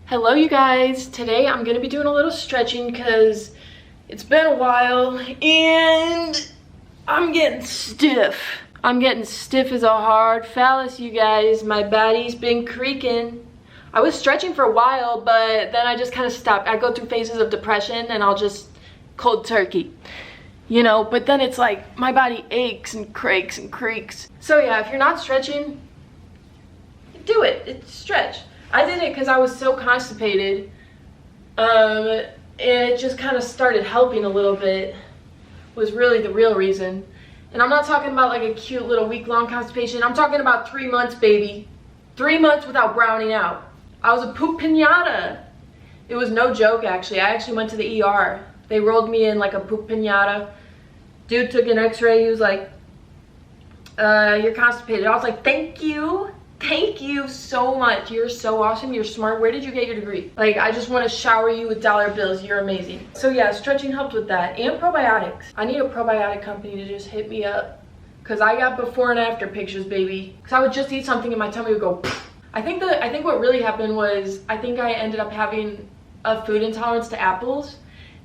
Hello you guys. Today I'm gonna be doing a little stretching because it's been a while and I'm getting stiff. I'm getting stiff as a hard phallus, you guys. My body's been creaking. I was stretching for a while, but then I just kind of stopped. I go through phases of depression and I'll just cold turkey, you know, but then it's like my body aches and cracks and creaks. So yeah, if you're not stretching, do it. It's stretch. I did it because I was so constipated. It just kind of started helping a little bit, was really the real reason. And I'm not talking about like a cute little week-long constipation. I'm talking about 3 months, baby. 3 months without browning out. I was a poop pinata. It was no joke, actually. I actually went to the ER. They rolled me in like a poop pinata. Dude took an x-ray. He was like, you're constipated. I was like, thank you. Thank you so much. You're so awesome. You're smart. Where did you get your degree? Like, I just want to shower you with dollar bills. You're amazing. So yeah, stretching helped with that. And probiotics. I need a probiotic company to just hit me up. Because I got before and after pictures, baby. Because I would just eat something and my tummy would go pfft. I think what really happened was, I think I ended up having a food intolerance to apples.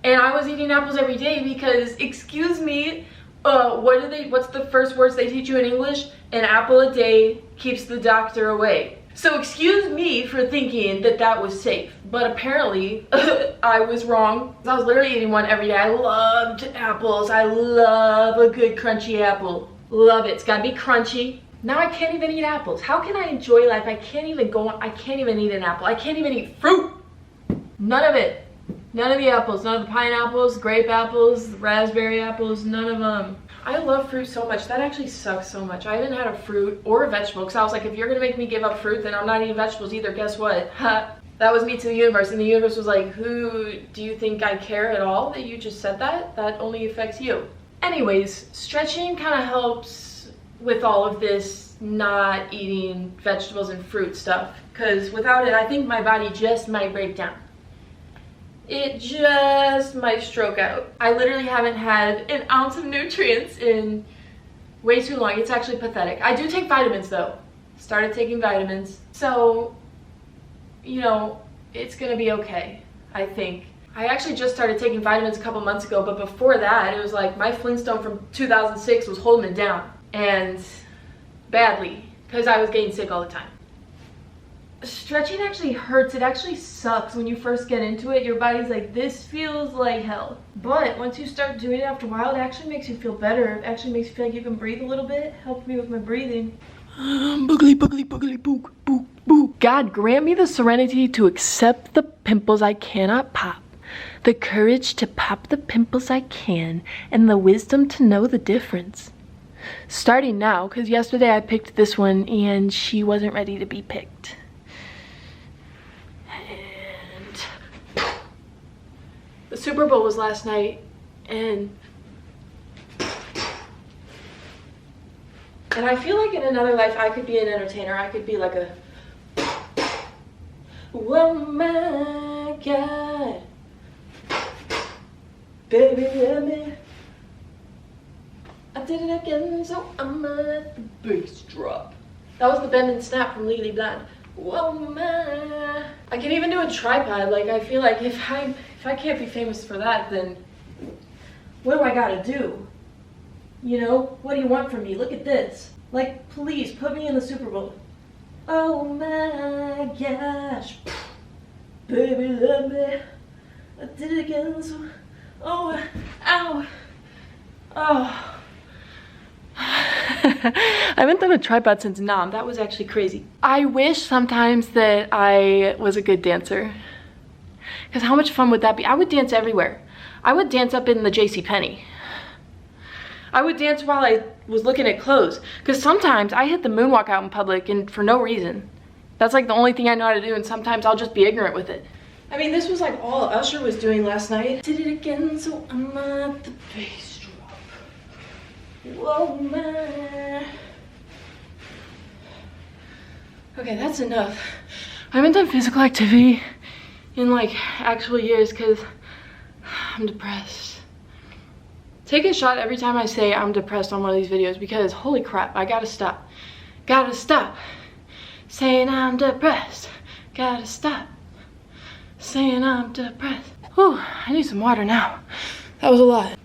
And I was eating apples every day because, excuse me, what's the first words they teach you in English? An apple a day keeps the doctor away. So excuse me for thinking that that was safe, but apparently I was wrong. I was literally eating one every day. I loved apples. I love a good crunchy apple. Love it. It's gotta be crunchy. Now I can't even eat apples. How can I enjoy life? I can't even eat an apple. I can't even eat fruit. None of it. None of the apples, none of the pineapples, grape apples, raspberry apples, none of them. I love fruit so much. That actually sucks so much. I haven't had a fruit or a vegetable because I was like, if you're gonna make me give up fruit, then I'm not eating vegetables either. Guess what? That was me to the universe, and the universe was like, who do you think I care at all that you just said that? That only affects you. Anyways, stretching kind of helps with all of this not eating vegetables and fruit stuff, because without it, I think my body just might break down. It just might stroke out. I literally haven't had an ounce of nutrients in way too long. It's actually pathetic. I do take vitamins though. Started taking vitamins. So, you know, it's gonna be okay, I think. I actually just started taking vitamins a couple months ago, but before that, it was like my Flintstone from 2006 was holding it down. And badly, because I was getting sick all the time. Stretching actually hurts. It actually sucks when you first get into it. Your body's like, this feels like hell. But once you start doing it after a while, it actually makes you feel better. It actually makes you feel like you can breathe a little bit. Helped me with my breathing. Boogly, boogly, boogly, boog, boog, boog. God, grant me the serenity to accept the pimples I cannot pop, the courage to pop the pimples I can, and the wisdom to know the difference. Starting now, because yesterday I picked this one and she wasn't ready to be picked. The Super Bowl was last night, and I feel like in another life I could be an entertainer. I could be like a, oh my God, baby, let me. I did it again, so I'm gonna let the bass drop. That was the bend and snap from Legally Blonde. Whoa, man. I can even do a tripod. Like, I feel like if I can't be famous for that, then what do I gotta do? You know, what do you want from me? Look at this. Like, please put me in the Super Bowl. Oh my gosh, baby, love me. I did it again. So, oh, ow, oh. I haven't done a tripod since Nam. That was actually crazy. I wish sometimes that I was a good dancer. Because how much fun would that be? I would dance everywhere. I would dance up in the JCPenney. I would dance while I was looking at clothes. Because sometimes I hit the moonwalk out in public and for no reason. That's like the only thing I know how to do, and sometimes I'll just be ignorant with it. I mean, this was like all Usher was doing last night. Did it again, so I'm at the bass. Whoa, man. Okay, that's enough. I haven't done physical activity in like actual years because I'm depressed. Take a shot every time I say I'm depressed on one of these videos because holy crap, I gotta stop. Gotta stop saying I'm depressed. Gotta stop saying I'm depressed. Whew, I need some water now. That was a lot.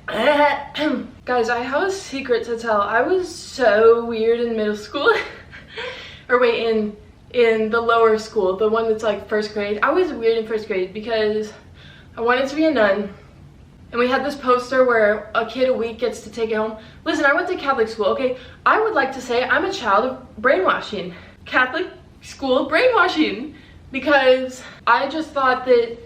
Guys, I have a secret to tell. I was so weird in middle school. Or wait, in the lower school, the one that's like first grade. I was weird in first grade because I wanted to be a nun. And we had this poster where a kid a week gets to take it home. Listen, I went to Catholic school, okay? I would like to say I'm a child of brainwashing. Catholic school brainwashing. Because I just thought that,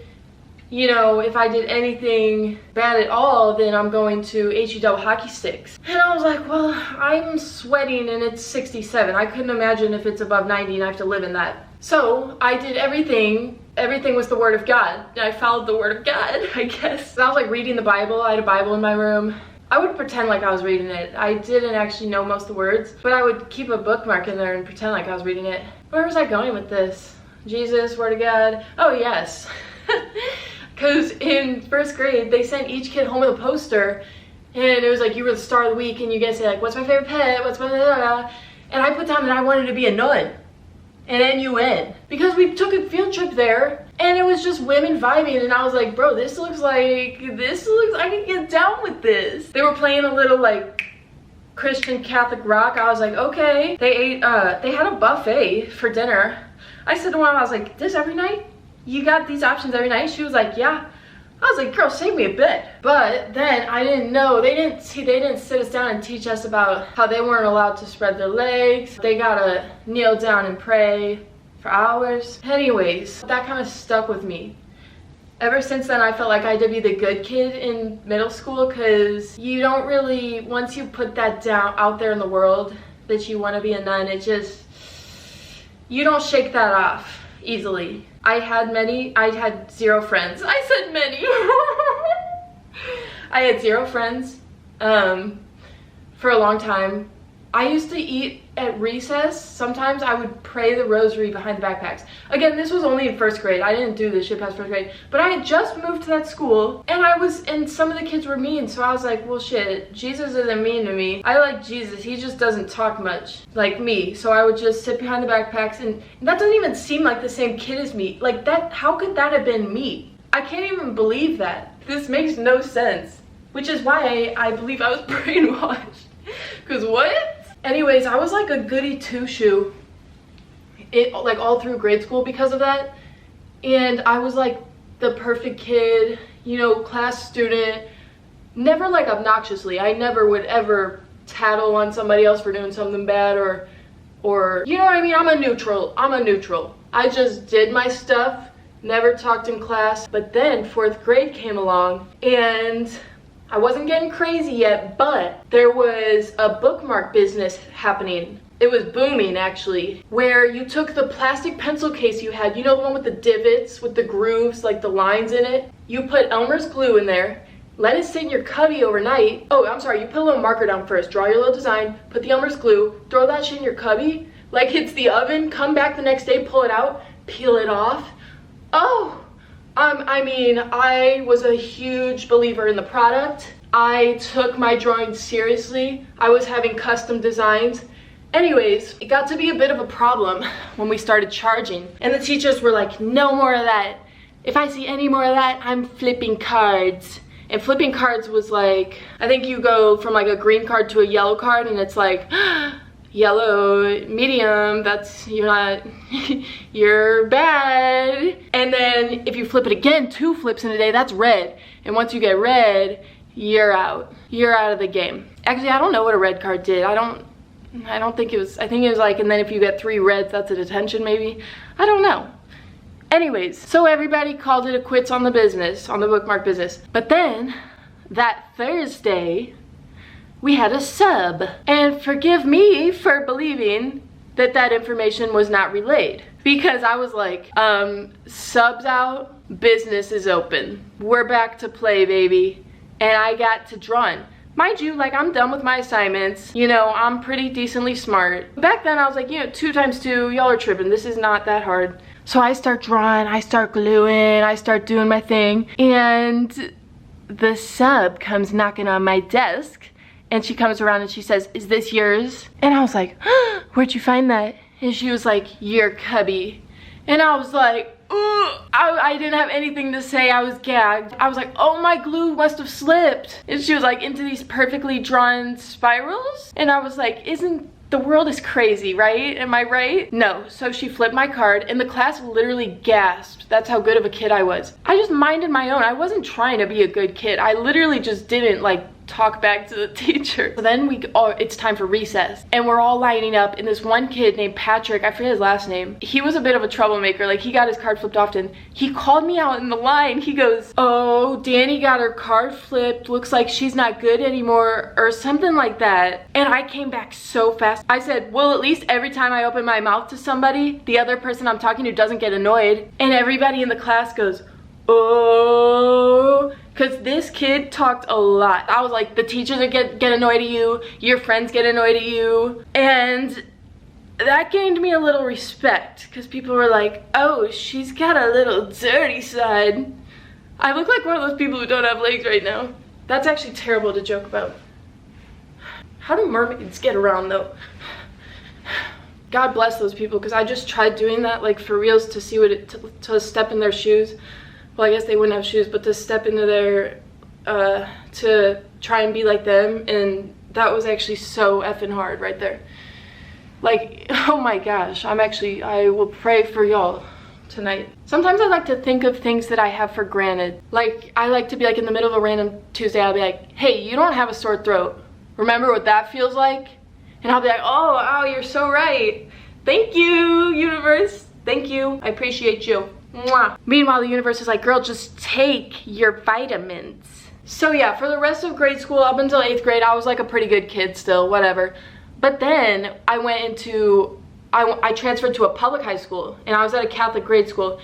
you know, if I did anything bad at all, then I'm going to HE double hockey sticks. And I was like, well, I'm sweating and it's 67. I couldn't imagine if it's above 90 and I have to live in that. So I did everything. Everything was the word of God. And I followed the word of God, I guess. I was like reading the Bible. I had a Bible in my room. I would pretend like I was reading it. I didn't actually know most of the words, but I would keep a bookmark in there and pretend like I was reading it. Where was I going with this? Jesus, word of God. Oh, yes. Because in first grade, they sent each kid home with a poster, and it was like, you were the star of the week, and you guys say like, what's my favorite pet, what's my blah, blah, blah. And I put down that I wanted to be a nun, an N-U-N, because we took a field trip there, and it was just women vibing, and I was like, bro, this looks, I can get down with this. They were playing a little like Christian Catholic rock. I was like, okay. They had a buffet for dinner. I said to one, I was like, this every night? You got these options every night? She was like, yeah. I was like, girl, save me a bit. But then I didn't know, they didn't sit us down and teach us about how they weren't allowed to spread their legs. They gotta kneel down and pray for hours. Anyways, that kind of stuck with me. Ever since then, I felt like I had to be the good kid in middle school, because you don't really, once you put that down out there in the world that you want to be a nun, it just, you don't shake that off easily. I had 0 friends. I said many. I had 0 friends for a long time. I used to eat at recess. Sometimes I would pray the rosary behind the backpacks. Again, this was only in first grade. I didn't do this shit past first grade. But I had just moved to that school, and some of the kids were mean, so I was like, well shit, Jesus isn't mean to me. I like Jesus, he just doesn't talk much like me. So I would just sit behind the backpacks, and that doesn't even seem like the same kid as me. Like that, how could that have been me? I can't even believe that. This makes no sense. Which is why I believe I was brainwashed. Cause what? Anyways, I was like a goody two-shoe like all through grade school because of that. And I was like the perfect kid, you know, class student. Never like obnoxiously. I never would ever tattle on somebody else for doing something bad or you know what I mean? I'm a neutral. I just did my stuff, never talked in class. But then 4th grade came along, and I wasn't getting crazy yet, but there was a bookmark business happening. It was booming, actually, where you took the plastic pencil case you had, you know, the one with the divots, with the grooves, like the lines in it. You put Elmer's glue in there, let it sit in your cubby overnight. Oh, I'm sorry, you put a little marker down first, draw your little design, put the Elmer's glue, throw that shit in your cubby, like it's the oven, come back the next day, pull it out, peel it off. Oh! I mean, I was a huge believer in the product. I took my drawing seriously. I was having custom designs. Anyways, it got to be a bit of a problem when we started charging. And the teachers were like, no more of that. If I see any more of that, I'm flipping cards. And flipping cards was like, I think you go from like a green card to a yellow card, and it's like, yellow, medium, that's, you're not, you're bad. And then if you flip it again, 2 flips in a day, that's red. And once you get red, you're out. You're out of the game. Actually, I don't know what a red card did. I don't think it was, I think it was like, and then if you get 3 reds, that's a detention maybe. I don't know. Anyways, so everybody called it a quits on the business, on the bookmark business. But then, that Thursday, we had a sub. And forgive me for believing that that information was not relayed. Because I was like, sub's out, business is open. We're back to play, baby. And I got to drawing. Mind you, like, I'm done with my assignments. You know, I'm pretty decently smart. Back then I was like, you know, 2 times 2, y'all are tripping. This is not that hard. So I start drawing, I start gluing, I start doing my thing. And the sub comes knocking on my desk. And she comes around and she says, is this yours? And I was like, where'd you find that? And she was like, your cubby. And I was like, ugh. I didn't have anything to say. I was gagged. I was like, oh, my glue must have slipped. And she was like, into these perfectly drawn spirals. And I was like, the world is crazy, right? Am I right? No. So she flipped my card and the class literally gasped. That's how good of a kid I was. I just minded my own. I wasn't trying to be a good kid. I literally just didn't like talk back to the teacher. So then it's time for recess and we're all lining up, and this one kid named Patrick, I forget his last name, he was a bit of a troublemaker. Like, he got his card flipped often. He called me out in the line. He goes, oh, Danny got her card flipped, looks like she's not good anymore, or something like that. And I came back so fast. I said, well, at least every time I open my mouth to somebody, the other person I'm talking to doesn't get annoyed. And everybody in the class goes, oh, because this kid talked a lot. I was like, the teachers get annoyed at you, your friends get annoyed at you. And that gained me a little respect because people were like, oh, she's got a little dirty side. I look like one of those people who don't have legs right now. That's actually terrible to joke about. How do mermaids get around though? God bless those people, because I just tried doing that, like, for reals, to see what to step in their shoes. Well, I guess they wouldn't have shoes, but to step into their, to try and be like them, and that was actually so effing hard right there. Like, oh my gosh, I will pray for y'all tonight. Sometimes I like to think of things that I have for granted. Like, I like to be like in the middle of a random Tuesday, I'll be like, hey, you don't have a sore throat. Remember what that feels like? And I'll be like, oh, wow, you're so right. Thank you, universe. Thank you, I appreciate you. Mwah. Meanwhile, the universe is like, girl, just take your vitamins. So yeah, for the rest of grade school, up until 8th grade, I was like a pretty good kid still, whatever. But then I went into, I transferred to a public high school, and I was at a Catholic grade school.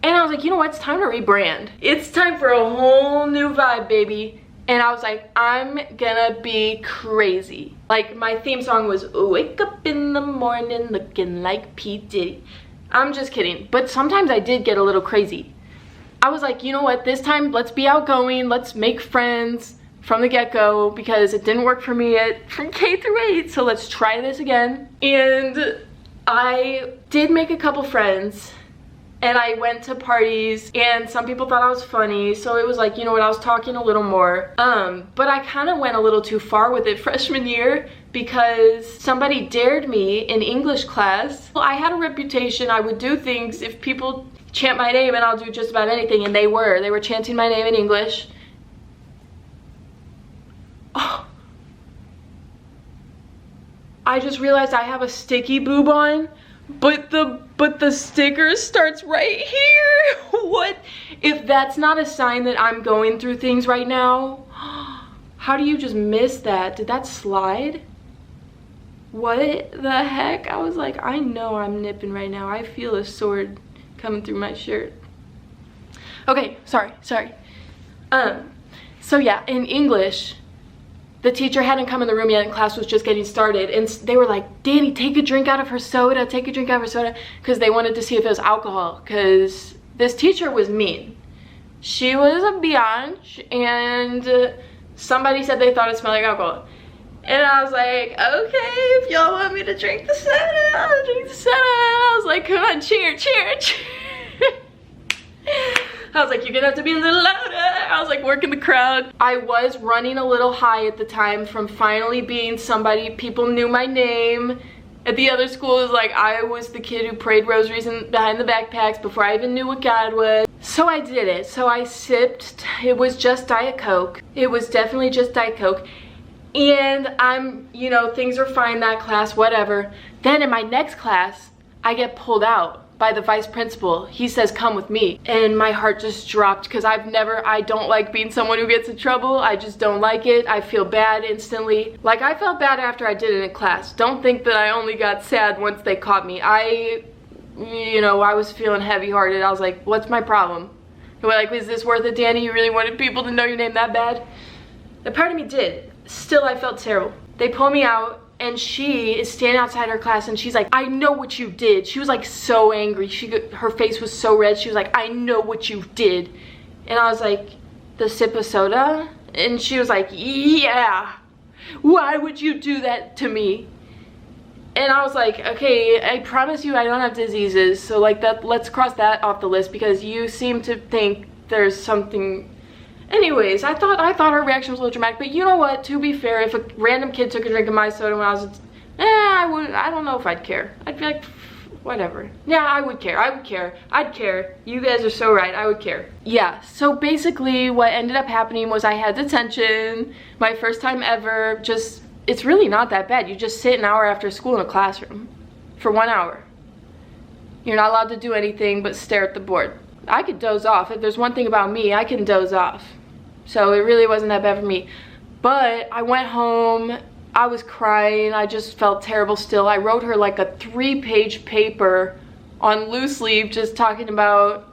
And I was like, you know what, it's time to rebrand. It's time for a whole new vibe, baby. And I was like, I'm gonna be crazy. Like, my theme song was, wake up in the morning looking like P. Diddy. I'm just kidding, but sometimes I did get a little crazy. I was like, you know what, this time let's be outgoing, let's make friends from the get-go, because it didn't work for me from K through 8, so let's try this again. And I did make a couple friends, and I went to parties, and some people thought I was funny, so it was like, you know what, I was talking a little more. But I kind of went a little too far with it freshman year, because somebody dared me in English class. Well, I had a reputation. I would do things if people chant my name, and I'll do just about anything, and they were chanting my name in English. Oh. I just realized I have a sticky boob on, but the sticker starts right here. What if that's not a sign that I'm going through things right now? How do you just miss that? Did that slide? What the heck? I was like, I know I'm nipping right now. I feel a sword coming through my shirt. Okay, sorry. So yeah, in English, the teacher hadn't come in the room yet and class was just getting started, and they were like, Danny, take a drink out of her soda, because they wanted to see if it was alcohol, because this teacher was mean. She was a biatch, and somebody said they thought it smelled like alcohol. And I was like, okay, if y'all want me to drink the soda, I'll drink the soda. I was like, come on, cheer. I was like, you're gonna have to be a little louder. I was like working the crowd. I was running a little high at the time from finally being somebody. People knew my name. At the other school, it was like I was the kid who prayed rosaries behind the backpacks before I even knew what God was. So I did it. So I sipped. It was just Diet Coke. It was definitely just Diet Coke. And I'm, you know, things are fine that class, whatever. Then in my next class, I get pulled out by the vice principal. He says, come with me. And my heart just dropped, because I don't like being someone who gets in trouble. I just don't like it. I feel bad instantly. Like, I felt bad after I did it in class. Don't think that I only got sad once they caught me. I was feeling heavy-hearted. I was like, what's my problem? They were like, is this worth it, Danny? You really wanted people to know your name that bad? A part of me did. Still, I felt terrible. They pull me out, and she is standing outside her class, and she's like, I know what you did. She was like so angry. Her face was so red. She was like, I know what you did. And I was like, the sip of soda? And she was like, yeah. Why would you do that to me? And I was like, okay, I promise you I don't have diseases, so like that, let's cross that off the list because you seem to think there's something. Anyways, I thought her reaction was a little dramatic, but you know what, to be fair, if a random kid took a drink of my soda when I was I don't know if I'd care. I'd be like, whatever. Yeah, I would care. I'd care. You guys are so right. I would care. Yeah, so basically what ended up happening was I had detention, my first time ever. Just, it's really not that bad. You just sit an hour after school in a classroom for 1 hour. You're not allowed to do anything but stare at the board. I could doze off. If there's one thing about me, I can doze off. So it really wasn't that bad for me. But I went home, I was crying, I just felt terrible still. I wrote her like a 3-page paper on loose leaf just talking about,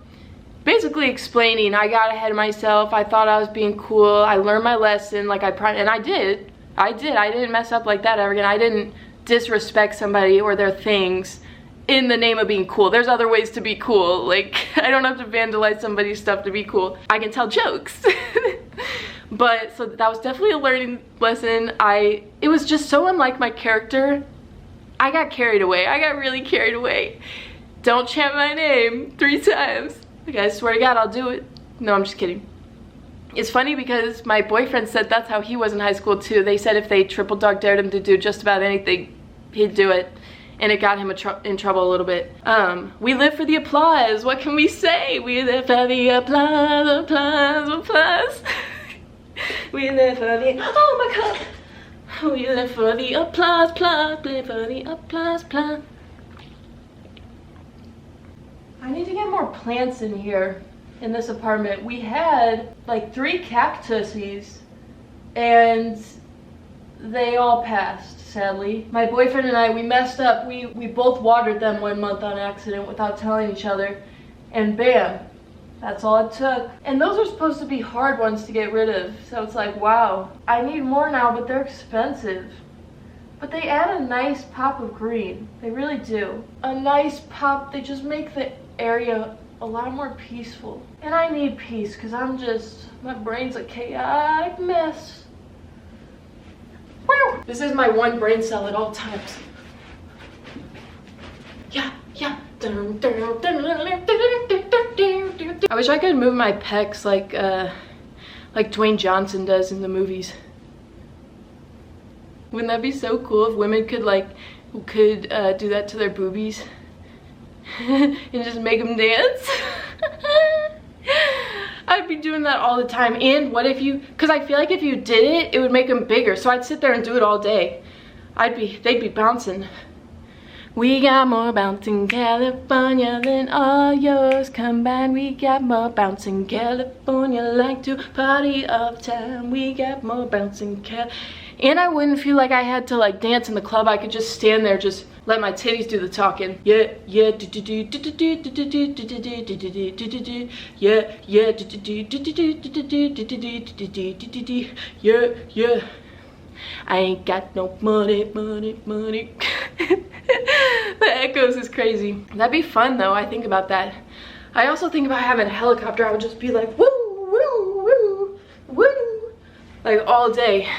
basically explaining I got ahead of myself, I thought I was being cool, I learned my lesson, like and I did. I didn't mess up like that ever again. I didn't disrespect somebody or their things in the name of being cool. There's other ways to be cool. Like, I don't have to vandalize somebody's stuff to be cool. I can tell jokes. But so that was definitely a learning lesson. It was just so unlike my character. I got carried away. I got really carried away. Don't chant my name 3 times. Okay, I swear to God, I'll do it. No, I'm just kidding. It's funny because my boyfriend said that's how he was in high school too. They said if they triple dog dared him to do just about anything, he'd do it. And it got him in trouble a little bit. We live for the applause. What can we say? We live for the applause, applause, applause. We live for the, oh my God. We live for the applause, applause, live for the applause, applause. I need to get more plants in here, in this apartment. We had like 3 cactuses and they all passed, sadly. My boyfriend and I, we messed up. We both watered them 1 month on accident without telling each other. And bam, that's all it took. And those are supposed to be hard ones to get rid of. So it's like, wow. I need more now, but they're expensive. But they add a nice pop of green. They really do. A nice pop, they just make the area a lot more peaceful. And I need peace because my brain's a chaotic mess. Woo! This is my one brain cell at all times. Yeah. I wish I could move my pecs like Dwayne Johnson does in the movies. Wouldn't that be so cool if women could do that to their boobies and just make them dance? I'd be doing that all the time. And what if you, because I feel like if you did it, it would make them bigger. So I'd sit there and do it all day. They'd be bouncing. We got more bounce in California than all yours combined. We got more bounce in California, like to party all the time. We got more bounce in Cal. And I wouldn't feel like I had to like dance in the club. I could just stand there, just let my titties do the talking. Yeah, yeah, yeah, yeah. I ain't got no money. The echoes is crazy. That'd be fun though, I think about that. I also think about having a helicopter. I would just be like, woo, woo, woo, woo, like all day.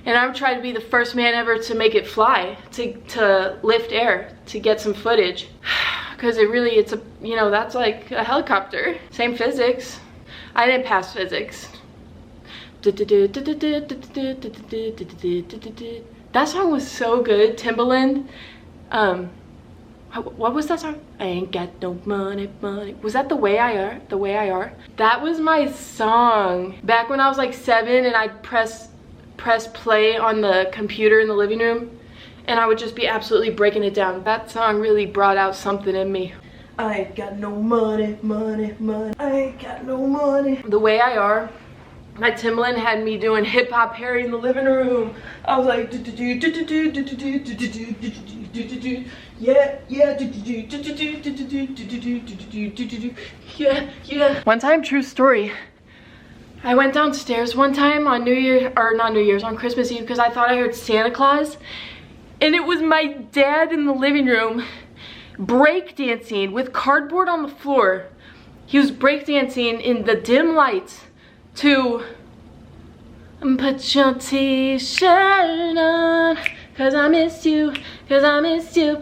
And I'm trying to be the first man ever to make it fly, to lift air, to get some footage. Because it's a, that's like a helicopter. Same physics. I didn't pass physics. That song was so good, Timbaland. What was that song? I ain't got no money. Was that The Way I Are? The Way I Are? That was my song. Back when I was like 7 and I'd press play on the computer in the living room and I would just be absolutely breaking it down. That song really brought out something in me. I ain't got no money. I ain't got no money. The Way I Are. My Timbaland had me doing hip hop Harry in the living room. I was like, yeah, yeah, yeah. One time, true story. I went downstairs one time on on Christmas Eve because I thought I heard Santa Claus. And it was my dad in the living room breakdancing with cardboard on the floor. He was breakdancing in the dim lights to put your t-shirt on, 'cause I missed you, 'cause I missed you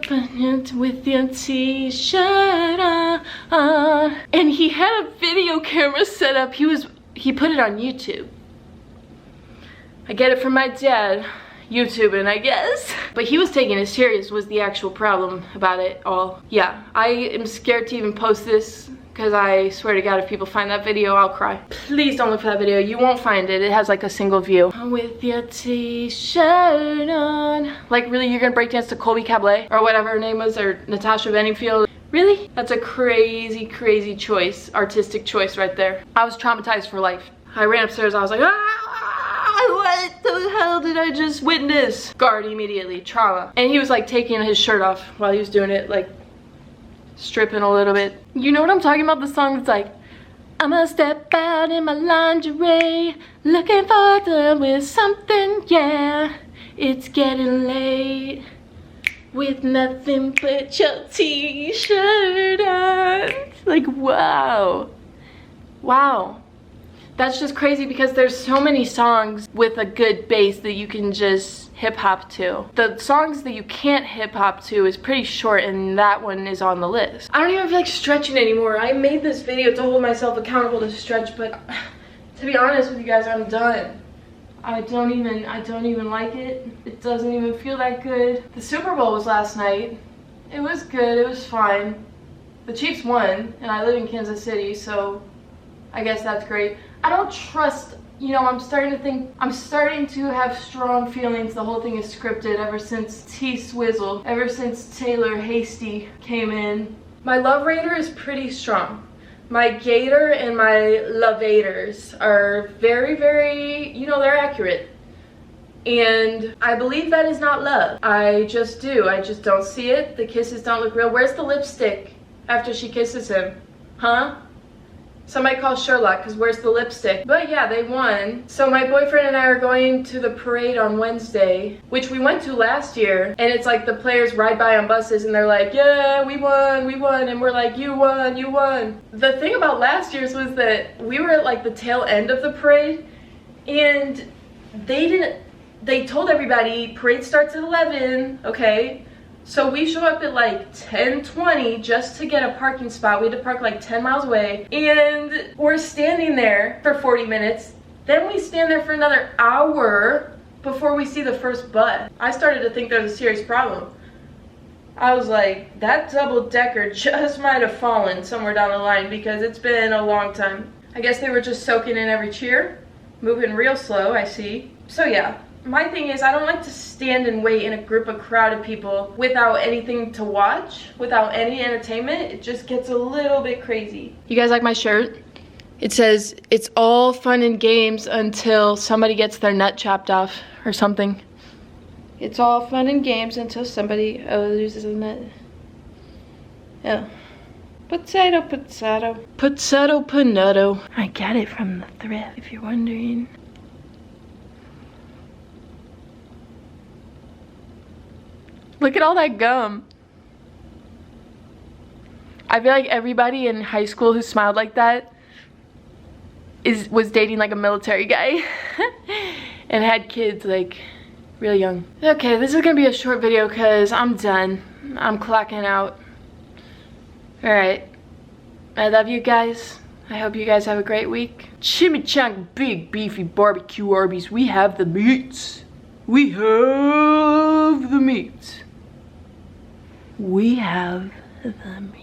with your t-shirt on. And he had a video camera set up. He put it on YouTube. I get it from my dad, YouTubing, I guess. But he was taking it serious was the actual problem about it all. Yeah, I am scared to even post this because I swear to God, if people find that video, I'll cry. Please don't look for that video. You won't find it. It has like a single view. With your t-shirt on. Like, really, you're gonna break dance to Colby Cabaret or whatever her name was, or Natasha Bedingfield? Really? That's a crazy, crazy choice, artistic choice right there. I was traumatized for life. I ran upstairs, I was like, what the hell did I just witness? Guard immediately, trauma. And he was like taking his shirt off while he was doing it, like stripping a little bit. You know what I'm talking about? The song that's like, I'ma step out in my lingerie, looking for them with something, yeah. It's getting late, with nothing but your t-shirt on. Like, wow. Wow. That's just crazy because there's so many songs with a good bass that you can just hip hop to. The songs that you can't hip hop to is pretty short, and that one is on the list. I don't even feel like stretching anymore. I made this video to hold myself accountable to stretch, but to be honest with you guys, I'm done. I don't even like it. It doesn't even feel that good. The Super Bowl was last night. It was good, it was fine. The Chiefs won, and I live in Kansas City, so I guess that's great. I don't trust, you know, I'm starting to have strong feelings the whole thing is scripted ever since T-Swizzle, ever since Taylor Hasty came in. My love rater is pretty strong. My gator and my lovators are very, very, you know, they're accurate. And I believe that is not love. I just do. I just don't see it. The kisses don't look real. Where's the lipstick after she kisses him? Huh? Somebody call Sherlock, because where's the lipstick? But yeah, they won. So my boyfriend and I are going to the parade on Wednesday, which we went to last year. And it's like the players ride by on buses and they're like, yeah, we won, we won. And we're like, you won, you won. The thing about last year's was that we were at like the tail end of the parade. And they told everybody parade starts at 11, okay? So we show up at like 10:20 just to get a parking spot. We had to park like 10 miles away. And we're standing there for 40 minutes. Then we stand there for another hour before we see the first bus. I started to think there was a serious problem. I was like, that double-decker just might have fallen somewhere down the line because it's been a long time. I guess they were just soaking in every cheer. Moving real slow, I see. So yeah. My thing is, I don't like to stand and wait in a group of crowded people without anything to watch, without any entertainment. It just gets a little bit crazy. You guys like my shirt? It says, it's all fun and games until somebody gets their nut chopped off or something. It's all fun and games until somebody loses a nut. Yeah. Potato, potato. Potato, panetto. I got it from the thrift, if you're wondering. Look at all that gum. I feel like everybody in high school who smiled like that was dating like a military guy and had kids like really young. Okay, this is gonna be a short video because I'm done. I'm clocking out. Alright. I love you guys. I hope you guys have a great week. Chimichanga big beefy barbecue Arby's. We have the meats. We have the meats. We have the meat.